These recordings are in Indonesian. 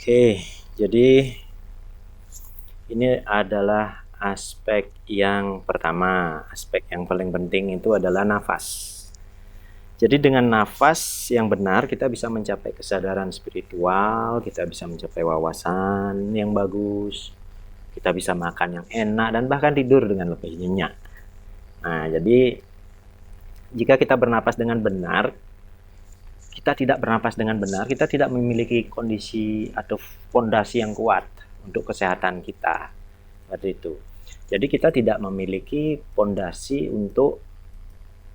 Oke, jadi ini adalah aspek yang pertama. Aspek yang paling penting itu adalah nafas. Jadi dengan nafas yang benar kita bisa mencapai kesadaran spiritual, kita bisa mencapai wawasan yang bagus, kita bisa makan yang enak dan bahkan tidur dengan lebih nyenyak. Nah, jadi jika kita bernapas dengan benar, kita tidak bernapas dengan benar, kita tidak memiliki kondisi atau fondasi yang kuat untuk kesehatan kita. Seperti itu. Jadi kita tidak memiliki fondasi untuk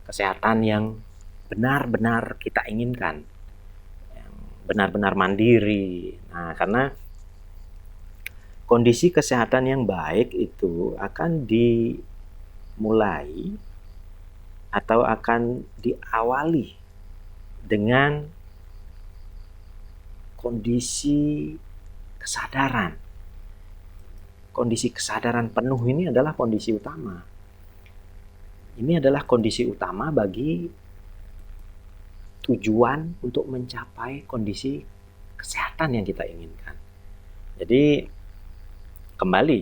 kesehatan yang benar-benar kita inginkan, yang benar-benar mandiri. Nah, karena kondisi kesehatan yang baik itu akan dimulai atau akan diawali dengan kondisi kesadaran. Kondisi kesadaran penuh ini adalah kondisi utama. Ini adalah kondisi utama bagi tujuan untuk mencapai kondisi kesehatan yang kita inginkan. Jadi kembali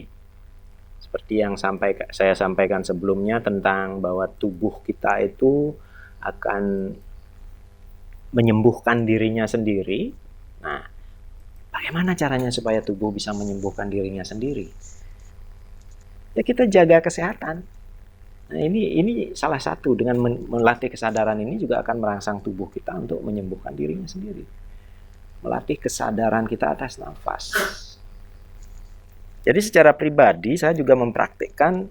seperti yang saya sampaikan sebelumnya tentang bahwa tubuh kita itu akan menyembuhkan dirinya sendiri. Nah, bagaimana caranya supaya tubuh bisa menyembuhkan dirinya sendiri? Ya kita jaga kesehatan. Nah, ini salah satu, dengan melatih kesadaran ini juga akan merangsang tubuh kita untuk menyembuhkan dirinya sendiri. Melatih kesadaran kita atas nafas. Jadi secara pribadi saya juga mempraktikkan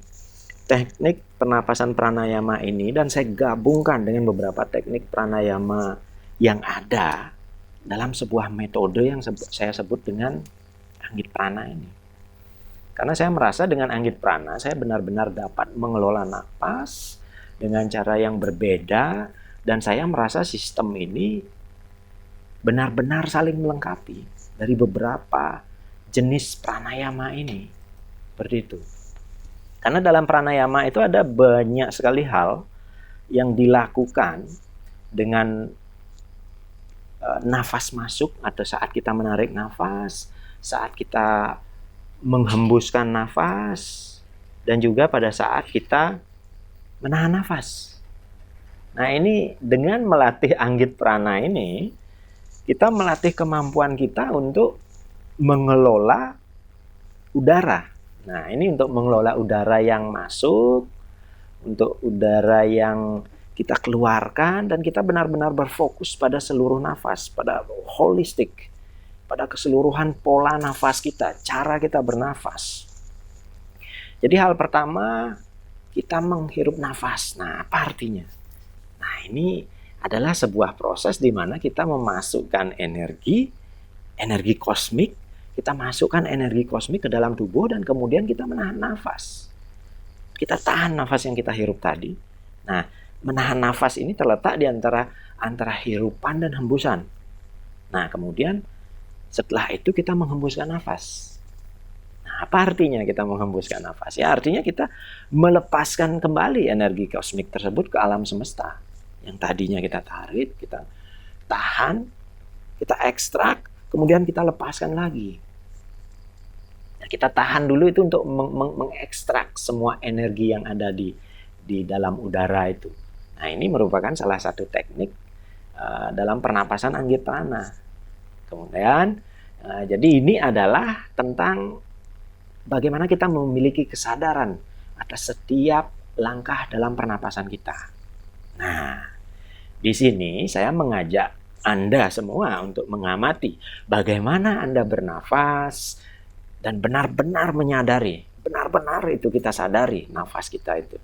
teknik pernapasan pranayama ini dan saya gabungkan dengan beberapa teknik pranayama yang ada dalam sebuah metode yang saya sebut dengan Anggit Prana ini. Karena saya merasa dengan Anggit Prana saya benar-benar dapat mengelola napas dengan cara yang berbeda, dan saya merasa sistem ini benar-benar saling melengkapi dari beberapa jenis pranayama ini. Seperti itu. Karena dalam pranayama itu ada banyak sekali hal yang dilakukan dengan nafas masuk atau saat kita menarik nafas, saat kita menghembuskan nafas, dan juga pada saat kita menahan nafas. Nah, ini dengan melatih Anggit Prana ini, kita melatih kemampuan kita untuk mengelola udara. Nah, ini untuk mengelola udara yang masuk, untuk udara yang kita keluarkan, dan kita benar-benar berfokus pada seluruh nafas, pada holistik, pada keseluruhan pola nafas kita, cara kita bernafas. Jadi hal pertama, kita menghirup nafas. Nah, apa artinya? Nah, ini adalah sebuah proses di mana kita memasukkan energi kosmik, kita masukkan energi kosmik ke dalam tubuh dan kemudian kita menahan nafas. Kita tahan nafas yang kita hirup tadi. Nah, menahan nafas ini terletak di antara hirupan dan hembusan. Nah, kemudian setelah itu kita menghembuskan nafas. Nah, apa artinya kita menghembuskan nafas? Ya, artinya kita melepaskan kembali energi kosmik tersebut ke alam semesta. Yang tadinya kita tarik, kita tahan, kita ekstrak, kemudian kita lepaskan lagi. Nah, kita tahan dulu itu untuk mengekstrak semua energi yang ada di dalam udara itu. Nah, ini merupakan salah satu teknik dalam pernapasan Anggit Prana. Kemudian, jadi ini adalah tentang bagaimana kita memiliki kesadaran atas setiap langkah dalam pernapasan kita. Nah, di sini saya mengajak Anda semua untuk mengamati bagaimana Anda bernafas dan benar-benar menyadari, benar-benar itu kita sadari nafas kita itu.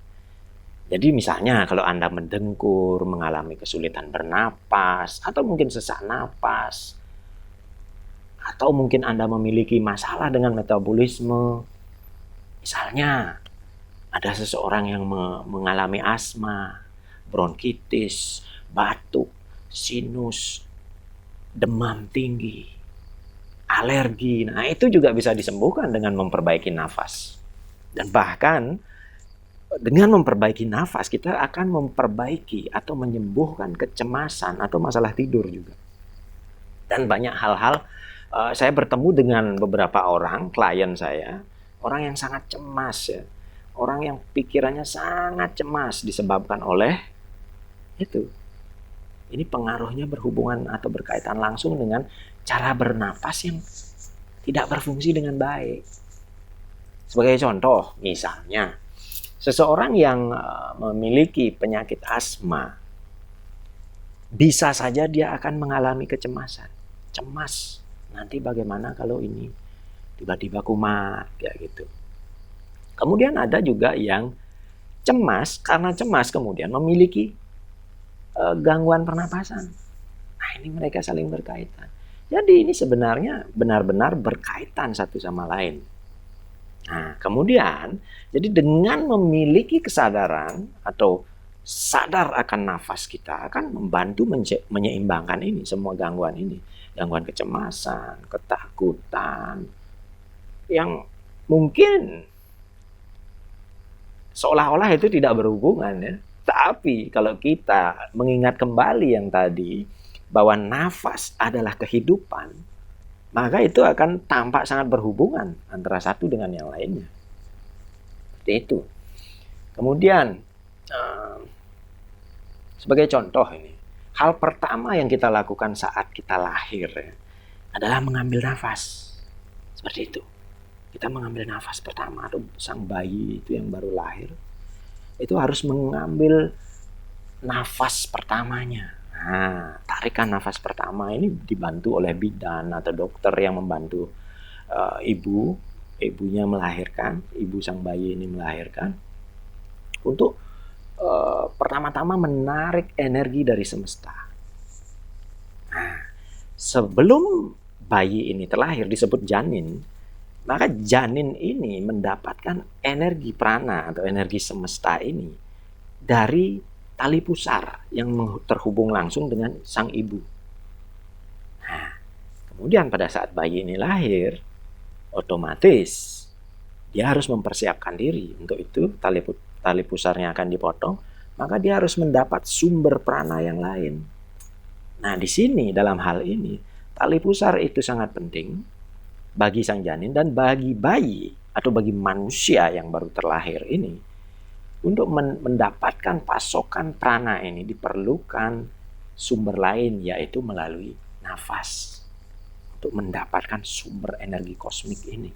Jadi misalnya kalau Anda mendengkur, mengalami kesulitan bernapas, atau mungkin sesak napas, atau mungkin Anda memiliki masalah dengan metabolisme. Misalnya, ada seseorang yang mengalami asma, bronkitis, batuk, sinus, demam tinggi, alergi. Nah, itu juga bisa disembuhkan dengan memperbaiki nafas. Dan bahkan, dengan memperbaiki nafas, kita akan memperbaiki atau menyembuhkan kecemasan atau masalah tidur juga. Dan banyak hal-hal Saya bertemu dengan beberapa orang, klien saya, orang yang sangat cemas ya. Orang yang pikirannya sangat cemas disebabkan oleh itu. Ini pengaruhnya berhubungan atau berkaitan langsung dengan cara bernapas yang tidak berfungsi dengan baik. Sebagai contoh, misalnya, seseorang yang memiliki penyakit asma, bisa saja dia akan mengalami kecemasan. Cemas, nanti bagaimana kalau ini tiba-tiba kumat, kayak gitu. Kemudian ada juga yang cemas, karena cemas kemudian memiliki gangguan pernapasan. Nah, ini mereka saling berkaitan. Jadi ini sebenarnya benar-benar berkaitan satu sama lain. Nah, kemudian, jadi dengan memiliki kesadaran atau sadar akan nafas kita akan membantu menyeimbangkan ini, semua gangguan ini. Gangguan kecemasan, ketakutan, yang mungkin seolah-olah itu tidak berhubungan ya. Tapi kalau kita mengingat kembali yang tadi, bahwa nafas adalah kehidupan, maka itu akan tampak sangat berhubungan antara satu dengan yang lainnya. Seperti itu. Kemudian, sebagai contoh ini, hal pertama yang kita lakukan saat kita lahir ya, adalah mengambil nafas. Seperti itu. Kita mengambil nafas pertama, atau sang bayi itu yang baru lahir, itu harus mengambil nafas pertamanya. Nah, tarikan nafas pertama ini dibantu oleh bidan atau dokter yang membantu ibunya melahirkan, ibu sang bayi ini melahirkan, untuk pertama-tama menarik energi dari semesta. Nah, sebelum bayi ini terlahir disebut janin, maka janin ini mendapatkan energi prana atau energi semesta ini dari tali pusar yang terhubung langsung dengan sang ibu. Nah, kemudian pada saat bayi ini lahir, otomatis dia harus mempersiapkan diri. Untuk itu tali pusarnya akan dipotong, maka dia harus mendapat sumber prana yang lain. Nah, di sini dalam hal ini tali pusar itu sangat penting bagi sang janin dan bagi bayi atau bagi manusia yang baru terlahir ini. Untuk mendapatkan pasokan prana ini diperlukan sumber lain, yaitu melalui nafas. Untuk mendapatkan sumber energi kosmik ini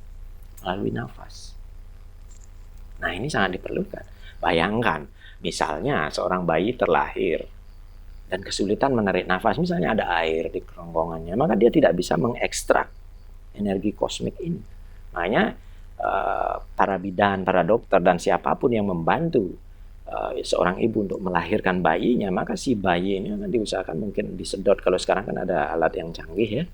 melalui nafas. Nah, ini sangat diperlukan. Bayangkan, misalnya seorang bayi terlahir dan kesulitan menarik nafas, misalnya ada air di kerongkongannya, maka dia tidak bisa mengekstrak energi kosmik ini. Makanya para bidan, para dokter, dan siapapun yang membantu seorang ibu untuk melahirkan bayinya, maka si bayi ini akan diusahakan mungkin disedot. Kalau sekarang kan ada alat yang canggih ya,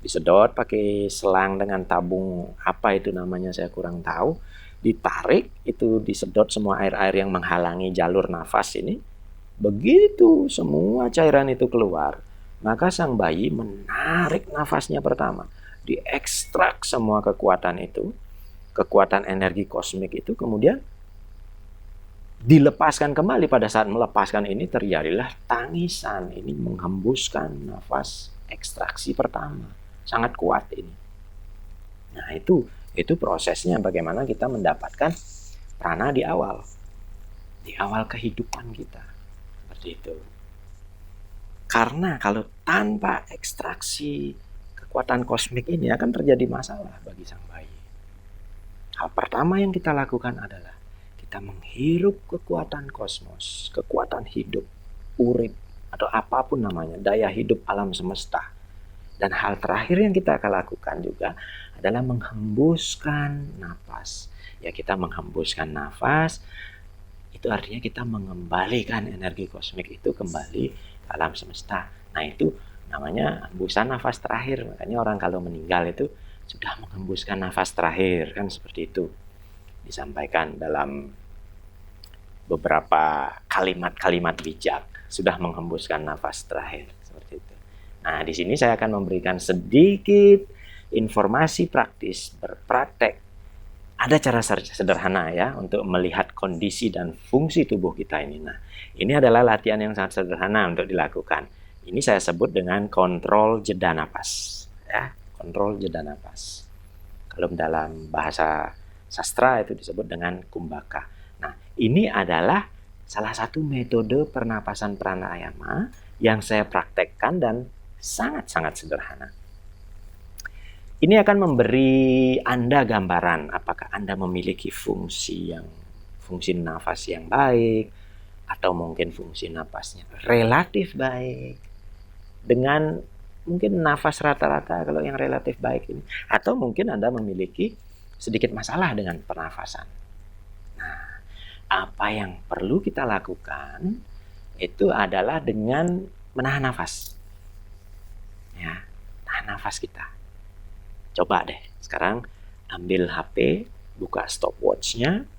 disedot pakai selang dengan tabung, apa itu namanya saya kurang tahu, ditarik, itu disedot semua air-air yang menghalangi jalur nafas ini. Begitu semua cairan itu keluar, maka sang bayi menarik nafasnya pertama, diekstrak semua kekuatan itu, kekuatan energi kosmik itu, kemudian dilepaskan kembali. Pada saat melepaskan ini terjadilah tangisan, ini menghembuskan nafas ekstraksi pertama, sangat kuat ini. Nah, itu prosesnya bagaimana kita mendapatkan prana di awal kehidupan kita, seperti itu. Karena kalau tanpa ekstraksi kekuatan kosmik ini akan terjadi masalah bagi sang bayi. Hal pertama yang kita lakukan adalah kita menghirup kekuatan kosmos, kekuatan hidup, urip, atau apapun namanya, daya hidup alam semesta. Dan hal terakhir yang kita akan lakukan juga adalah menghembuskan nafas. Ya, kita menghembuskan nafas, itu artinya kita mengembalikan energi kosmik itu kembali ke alam semesta. Nah, itu namanya hembusan nafas terakhir. Makanya orang kalau meninggal itu sudah menghembuskan nafas terakhir, kan seperti itu disampaikan dalam beberapa kalimat-kalimat bijak, sudah menghembuskan nafas terakhir, seperti itu. Nah, di sini saya akan memberikan sedikit informasi praktis berpraktek. Ada cara sederhana ya untuk melihat kondisi dan fungsi tubuh kita ini. Nah, ini adalah latihan yang sangat sederhana untuk dilakukan. Ini saya sebut dengan kontrol jeda napas. Ya, kontrol jeda nafas. Kalau dalam bahasa sastra itu disebut dengan kumbhaka. Nah, ini adalah salah satu metode pernapasan pranayama yang saya praktekkan dan sangat-sangat sederhana. Ini akan memberi Anda gambaran apakah Anda memiliki fungsi nafas yang baik, atau mungkin fungsi nafasnya relatif baik, dengan mungkin nafas rata-rata kalau yang relatif baik ini, atau mungkin Anda memiliki sedikit masalah dengan pernafasan. Nah, apa yang perlu kita lakukan itu adalah dengan menahan nafas. Ya, tahan nafas kita. Coba deh, sekarang ambil HP, buka stopwatch-nya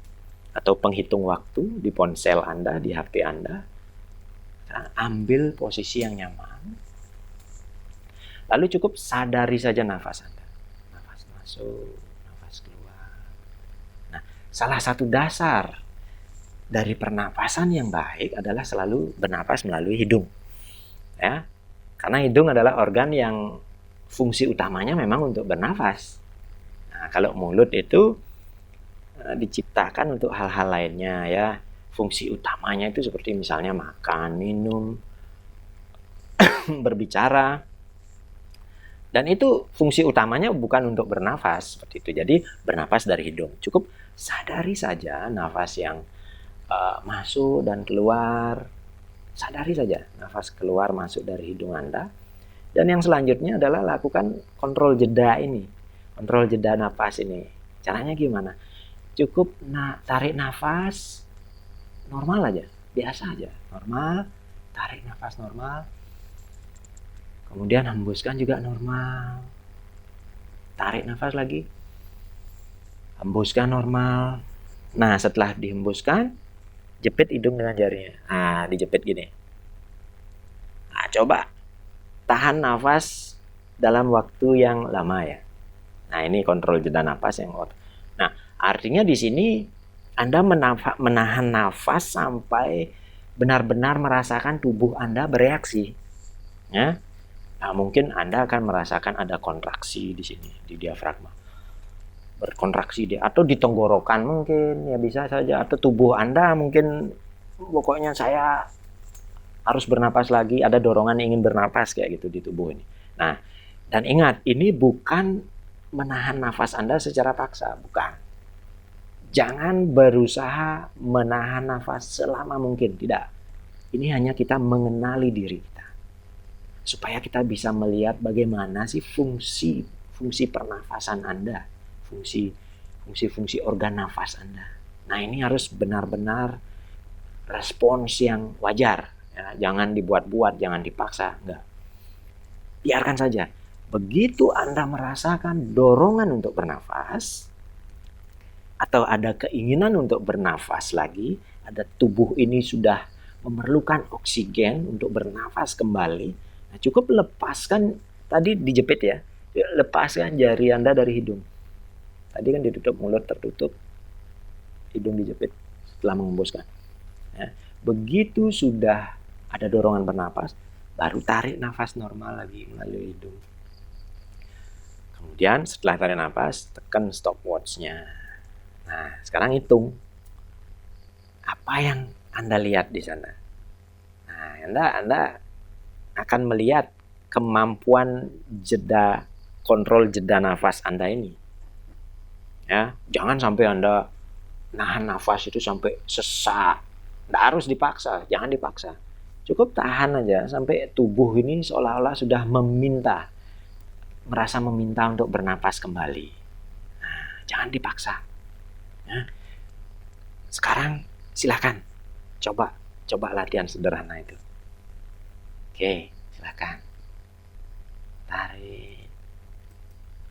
atau penghitung waktu di ponsel Anda, di HP Anda. Sekarang ambil posisi yang nyaman. Lalu cukup sadari saja nafas Anda. Nafas masuk, nafas keluar. Nah, salah satu dasar dari pernapasan yang baik adalah selalu bernapas melalui hidung. Ya. Karena hidung adalah organ yang fungsi utamanya memang untuk bernafas. Nah, kalau mulut itu diciptakan untuk hal-hal lainnya ya. Fungsi utamanya itu seperti misalnya makan, minum, berbicara. Dan itu fungsi utamanya bukan untuk bernafas seperti itu. Jadi bernafas dari hidung. Cukup sadari saja nafas yang masuk dan keluar. Sadari saja nafas keluar masuk dari hidung Anda. Dan yang selanjutnya adalah lakukan kontrol jeda ini. Kontrol jeda nafas ini. Caranya gimana? Cukup tarik nafas normal aja. Biasa aja. Normal. Tarik nafas normal. Kemudian hembuskan juga normal. Tarik nafas lagi. Hembuskan normal. Nah, setelah dihembuskan, jepit hidung dengan jarinya. Nah, dijepit gini. Nah, coba tahan nafas dalam waktu yang lama ya. Nah, ini kontrol jeda nafas yang. Nah, artinya di sini Anda menahan nafas sampai benar-benar merasakan tubuh Anda bereaksi. Ya. Nah, mungkin Anda akan merasakan ada kontraksi di sini, di diafragma. Berkontraksi dia, atau di tenggorokan mungkin, ya bisa saja. Atau tubuh Anda mungkin, pokoknya saya harus bernapas lagi, ada dorongan ingin bernapas kayak gitu di tubuh ini. Nah, dan ingat, ini bukan menahan nafas Anda secara paksa, bukan. Jangan berusaha menahan nafas selama mungkin, tidak. Ini hanya kita mengenali diri kita. Supaya kita bisa melihat bagaimana sih fungsi pernafasan Anda, fungsi organ nafas Anda. Nah, ini harus benar-benar respons yang wajar. Ya, jangan dibuat-buat, jangan dipaksa, enggak. Biarkan saja. Begitu Anda merasakan dorongan untuk bernafas, atau ada keinginan untuk bernafas lagi, ada tubuh ini sudah memerlukan oksigen untuk bernafas kembali, nah cukup lepaskan, tadi dijepit ya, lepaskan jari Anda dari hidung. Tadi kan ditutup, mulut tertutup, hidung dijepit setelah mengembuskan. Ya, begitu sudah ada dorongan bernapas, baru tarik nafas normal lagi melalui hidung. Kemudian setelah tarik nafas, tekan stopwatch-nya. Nah, sekarang hitung. Apa yang Anda lihat di sana? Nah, Anda akan melihat kemampuan kontrol jeda nafas Anda ini. Ya, jangan sampai Anda nahan nafas itu sampai sesak. Nggak harus dipaksa, jangan dipaksa. Cukup tahan aja sampai tubuh ini seolah-olah sudah merasa meminta untuk bernapas kembali. Nah, jangan dipaksa. Ya. Sekarang silakan coba latihan sederhana itu. Oke, silakan. Tarik,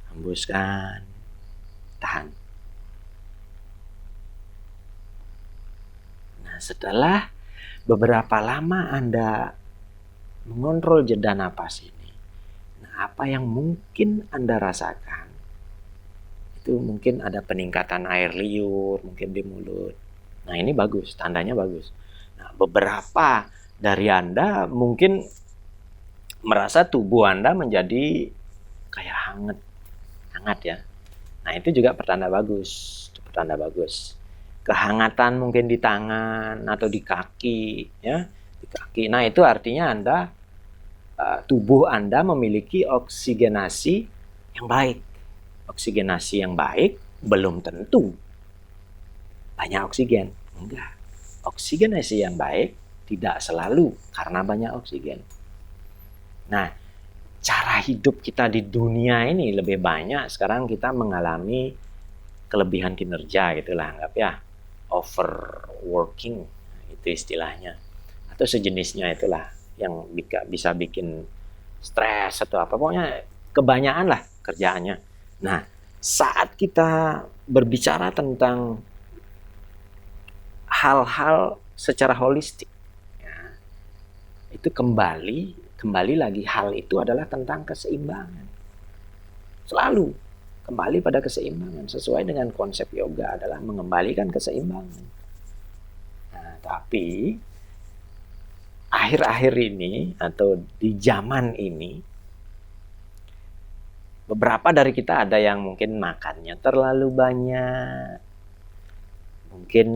hembuskan, tahan. Nah, setelah beberapa lama Anda mengontrol jeda napas ini, nah apa yang mungkin Anda rasakan? Itu mungkin ada peningkatan air liur, mungkin di mulut. Nah, ini bagus, tandanya bagus. Nah, beberapa dari Anda mungkin merasa tubuh Anda menjadi kayak hangat ya. Nah itu juga pertanda bagus. Kehangatan mungkin di tangan atau di kaki ya, di kaki. Nah itu artinya tubuh Anda memiliki oksigenasi yang baik. Oksigenasi yang baik belum tentu banyak oksigen. Enggak. Oksigenasi yang baik tidak selalu karena banyak oksigen. Nah, cara hidup kita di dunia ini lebih banyak sekarang kita mengalami kelebihan kinerja gitulah, anggap ya. Overworking itu istilahnya. Atau sejenisnya itulah yang bisa bikin stres atau apa. Pokoknya kebanyakan lah kerjaannya. Nah, saat kita berbicara tentang hal-hal secara holistik, ya, itu kembali lagi hal itu adalah tentang keseimbangan. Selalu kembali pada keseimbangan sesuai dengan konsep yoga adalah mengembalikan keseimbangan. Nah, tapi akhir-akhir ini atau di zaman ini beberapa dari kita ada yang mungkin makannya terlalu banyak, mungkin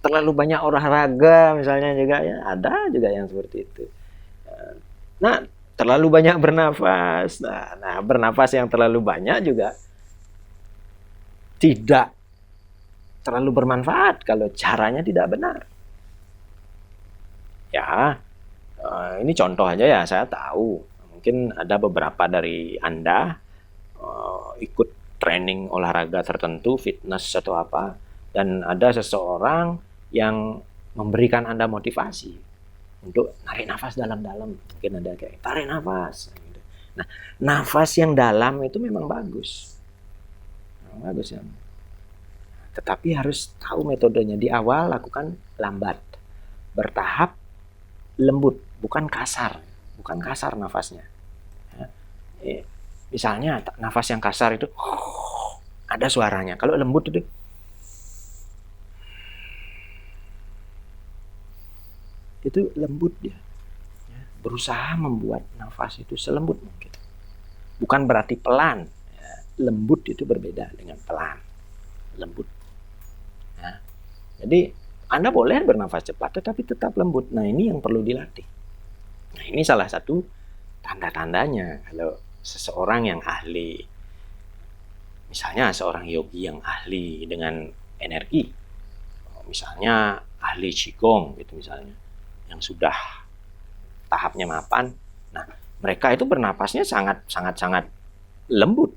terlalu banyak olahraga misalnya juga ya, ada juga yang seperti itu. Nah, terlalu banyak bernafas. Nah, bernafas yang terlalu banyak juga tidak terlalu bermanfaat kalau caranya tidak benar. Ya, ini contoh aja ya, saya tahu. Mungkin ada beberapa dari Anda ikut training olahraga tertentu, fitness atau apa, dan ada seseorang yang memberikan Anda motivasi untuk narik nafas dalam-dalam. Mungkin ada kayak tarik nafas. Nah, nafas yang dalam itu memang bagus. Bagus ya. Tetapi harus tahu metodenya. Di awal lakukan lambat, bertahap, lembut, bukan kasar. Bukan kasar nafasnya. Misalnya nafas yang kasar itu ada suaranya. Kalau lembut itu lembut dia. Berusaha membuat nafas itu selembut mungkin. Bukan berarti pelan. Lembut itu berbeda dengan pelan. Lembut. Nah, jadi Anda boleh bernafas cepat tetapi tetap lembut. Nah, ini yang perlu dilatih. Nah, ini salah satu tanda-tandanya kalau seseorang yang ahli, misalnya seorang yogi yang ahli dengan energi, misalnya ahli qigong gitu misalnya, yang sudah tahapnya mapan. Nah, mereka itu bernapasnya sangat lembut,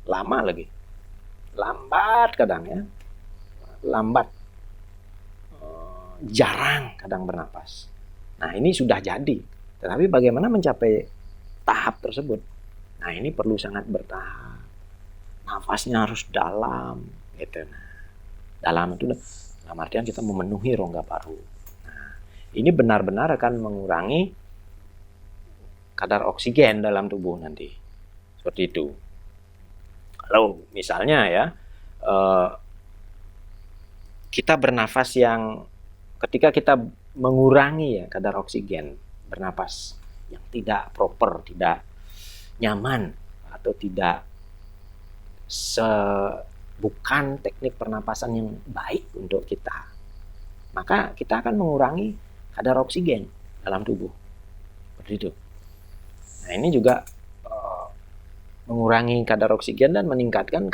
lama lagi, lambat kadang ya, lambat, jarang kadang bernapas. Nah, ini sudah jadi. Tetapi bagaimana mencapai tahap tersebut? Nah, ini perlu sangat bertahap. Nafasnya harus dalam, gitu. Nah, dalam itu dalam artian kita memenuhi rongga paru. Nah, ini benar-benar akan mengurangi kadar oksigen dalam tubuh nanti. Seperti itu. Kalau misalnya ya, kita bernafas yang ketika kita mengurangi ya kadar oksigen, bernapas yang tidak proper, tidak nyaman atau tidak bukan teknik pernapasan yang baik untuk kita, maka kita akan mengurangi kadar oksigen dalam tubuh. Seperti itu. Nah, ini juga mengurangi kadar oksigen dan meningkatkan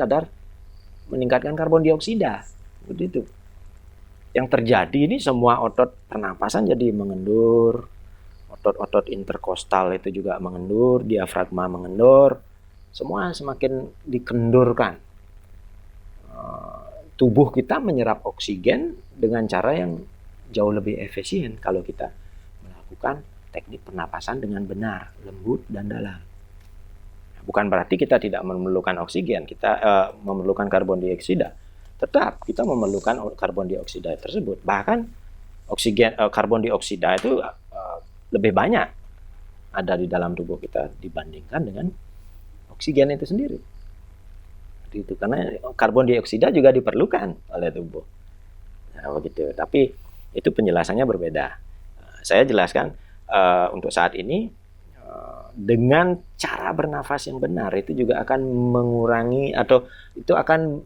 karbon dioksida. Seperti itu. Yang terjadi ini semua otot pernapasan jadi mengendur, otot-otot interkostal itu juga mengendur, diafragma mengendur, semua semakin dikendurkan. Tubuh kita menyerap oksigen dengan cara yang jauh lebih efisien kalau kita melakukan teknik pernapasan dengan benar, lembut dan dalam. Bukan berarti kita tidak memerlukan oksigen, kita memerlukan karbon dioksida. Tetap kita memerlukan karbon dioksida tersebut. Bahkan karbon dioksida itu lebih banyak ada di dalam tubuh kita dibandingkan dengan oksigen itu sendiri. Itu karena karbon dioksida juga diperlukan oleh tubuh. Nah, begitu. Tapi itu penjelasannya berbeda. Saya jelaskan untuk saat ini dengan cara bernafas yang benar itu juga akan mengurangi atau itu akan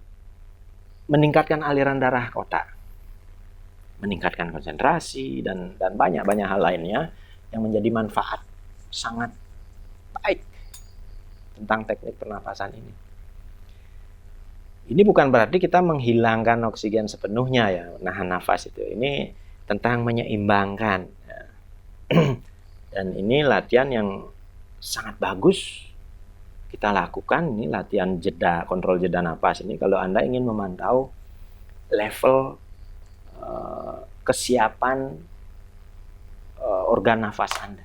meningkatkan aliran darah ke otak, meningkatkan konsentrasi dan banyak hal lainnya yang menjadi manfaat sangat baik tentang teknik pernapasan ini. Ini bukan berarti kita menghilangkan oksigen sepenuhnya ya, nahan nafas itu. Ini tentang menyeimbangkan. Dan ini latihan yang sangat bagus kita lakukan. Ini latihan jeda, kontrol jeda nafas ini kalau Anda ingin memantau level kesiapan organ nafas Anda.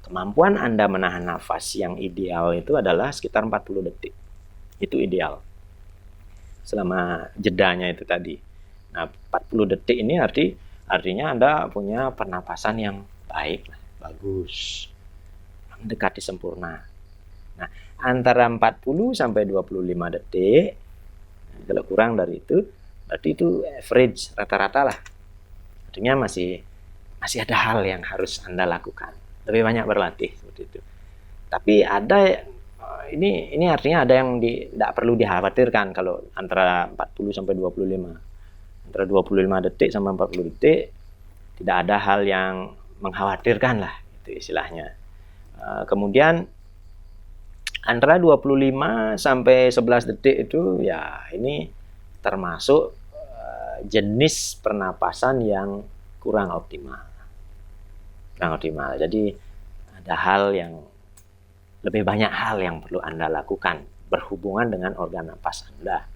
Kemampuan Anda menahan nafas yang ideal itu adalah sekitar 40 detik. Itu ideal. Selama jedanya itu tadi. Nah, 40 detik ini artinya Anda punya pernapasan yang baik, bagus, mendekati sempurna. Nah, antara 40 sampai 25 detik, kalau kurang dari itu, berarti itu average, rata-rata lah. Artinya masih ada hal yang harus Anda lakukan. Lebih banyak berlatih seperti itu. Tapi ada ini artinya ada yang tidak perlu dikhawatirkan kalau antara 40 sampai 25. Antara 25 detik sampai 40 detik tidak ada hal yang mengkhawatirkan lah, itu istilahnya. Kemudian antara 25 sampai 11 detik itu ya ini termasuk jenis pernapasan yang kurang optimal. Jadi ada hal yang lebih banyak hal yang perlu Anda lakukan berhubungan dengan organ napas Anda.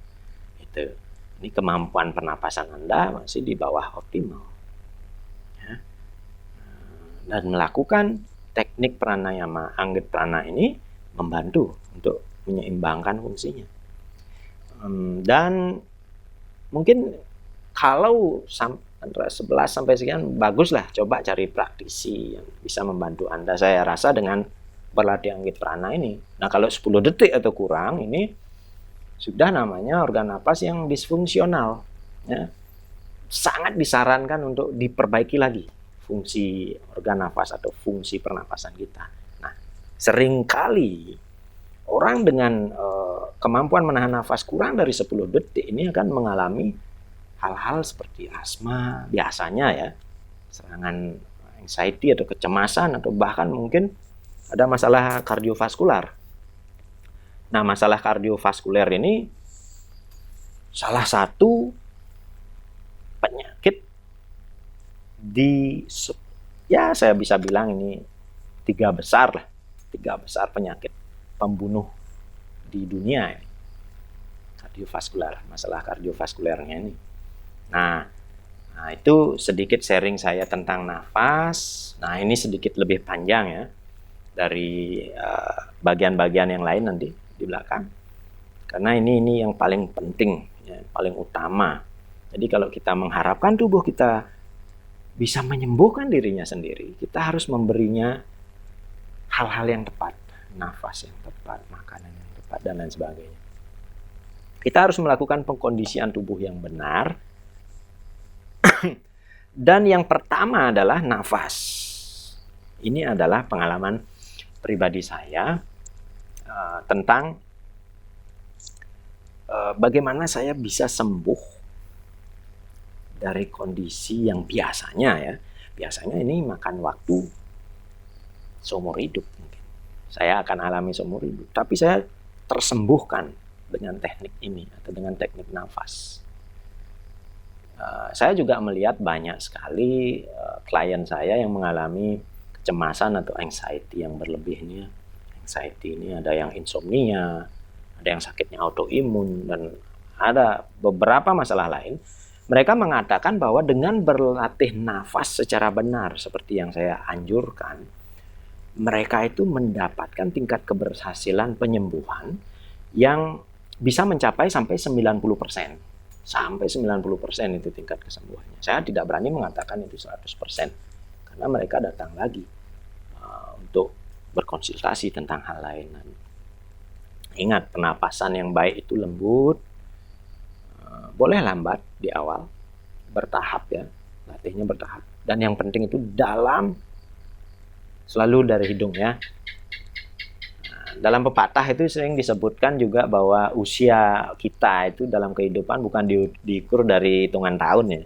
Ini kemampuan pernapasan Anda masih di bawah optimal. Ya. Dan melakukan teknik pranayama Anggit Prana ini membantu untuk menyeimbangkan fungsinya. Dan mungkin kalau antara 11 sampai sekian, baguslah coba cari praktisi yang bisa membantu Anda. Saya rasa dengan berlatih Anggit Prana ini. Nah, kalau 10 detik atau kurang, ini sudah namanya organ napas yang disfungsional. Ya. Sangat disarankan untuk diperbaiki lagi fungsi organ napas atau fungsi pernapasan kita. Nah, seringkali orang dengan kemampuan menahan nafas kurang dari 10 detik ini akan mengalami hal-hal seperti asma biasanya ya, serangan anxiety atau kecemasan, atau bahkan mungkin ada masalah kardiovaskular. Nah, masalah kardiovaskuler ini salah satu penyakit saya bisa bilang ini 3 besar penyakit pembunuh di dunia ini. Kardiovaskular, masalah kardiovaskulernya ini. Nah, itu sedikit sharing saya tentang nafas. Nah, ini sedikit lebih panjang ya dari bagian-bagian yang lain nanti di belakang. Karena ini yang paling penting, ya, paling utama. Jadi kalau kita mengharapkan tubuh kita bisa menyembuhkan dirinya sendiri, kita harus memberinya hal-hal yang tepat, nafas yang tepat, makanan yang tepat, dan lain sebagainya. Kita harus melakukan pengkondisian tubuh yang benar. Dan yang pertama adalah nafas. Ini adalah pengalaman pribadi saya tentang bagaimana saya bisa sembuh dari kondisi yang biasanya ini makan waktu seumur hidup mungkin. Saya akan alami seumur hidup, tapi saya tersembuhkan dengan teknik ini atau dengan teknik nafas. Saya juga melihat banyak sekali klien saya yang mengalami kecemasan atau anxiety yang berlebih ini. Anxiety ini ada yang insomnia, ada yang sakitnya autoimun, dan ada beberapa masalah lain. Mereka mengatakan bahwa dengan berlatih nafas secara benar seperti yang saya anjurkan, mereka itu mendapatkan tingkat keberhasilan penyembuhan yang bisa mencapai sampai 90%. Sampai 90% itu tingkat kesembuhannya. Saya tidak berani mengatakan itu 100%. Karena mereka datang lagi untuk berkonsultasi tentang hal lain. Ingat, pernapasan yang baik itu lembut. Boleh lambat di awal, bertahap ya, latihnya bertahap. Dan yang penting itu dalam, selalu dari hidung ya. dalam pepatah itu sering disebutkan juga bahwa usia kita itu dalam kehidupan bukan diukur dari hitungan tahun ya.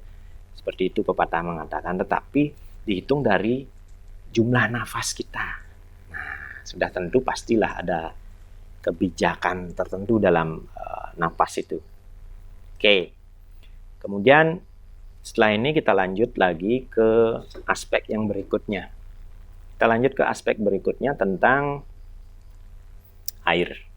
Seperti itu pepatah mengatakan, tetapi dihitung dari jumlah nafas kita. Nah, sudah tentu pastilah ada kebijakan tertentu dalam nafas itu. Oke. Kemudian setelah ini kita lanjut lagi ke aspek yang berikutnya. Kita lanjut ke aspek berikutnya tentang air.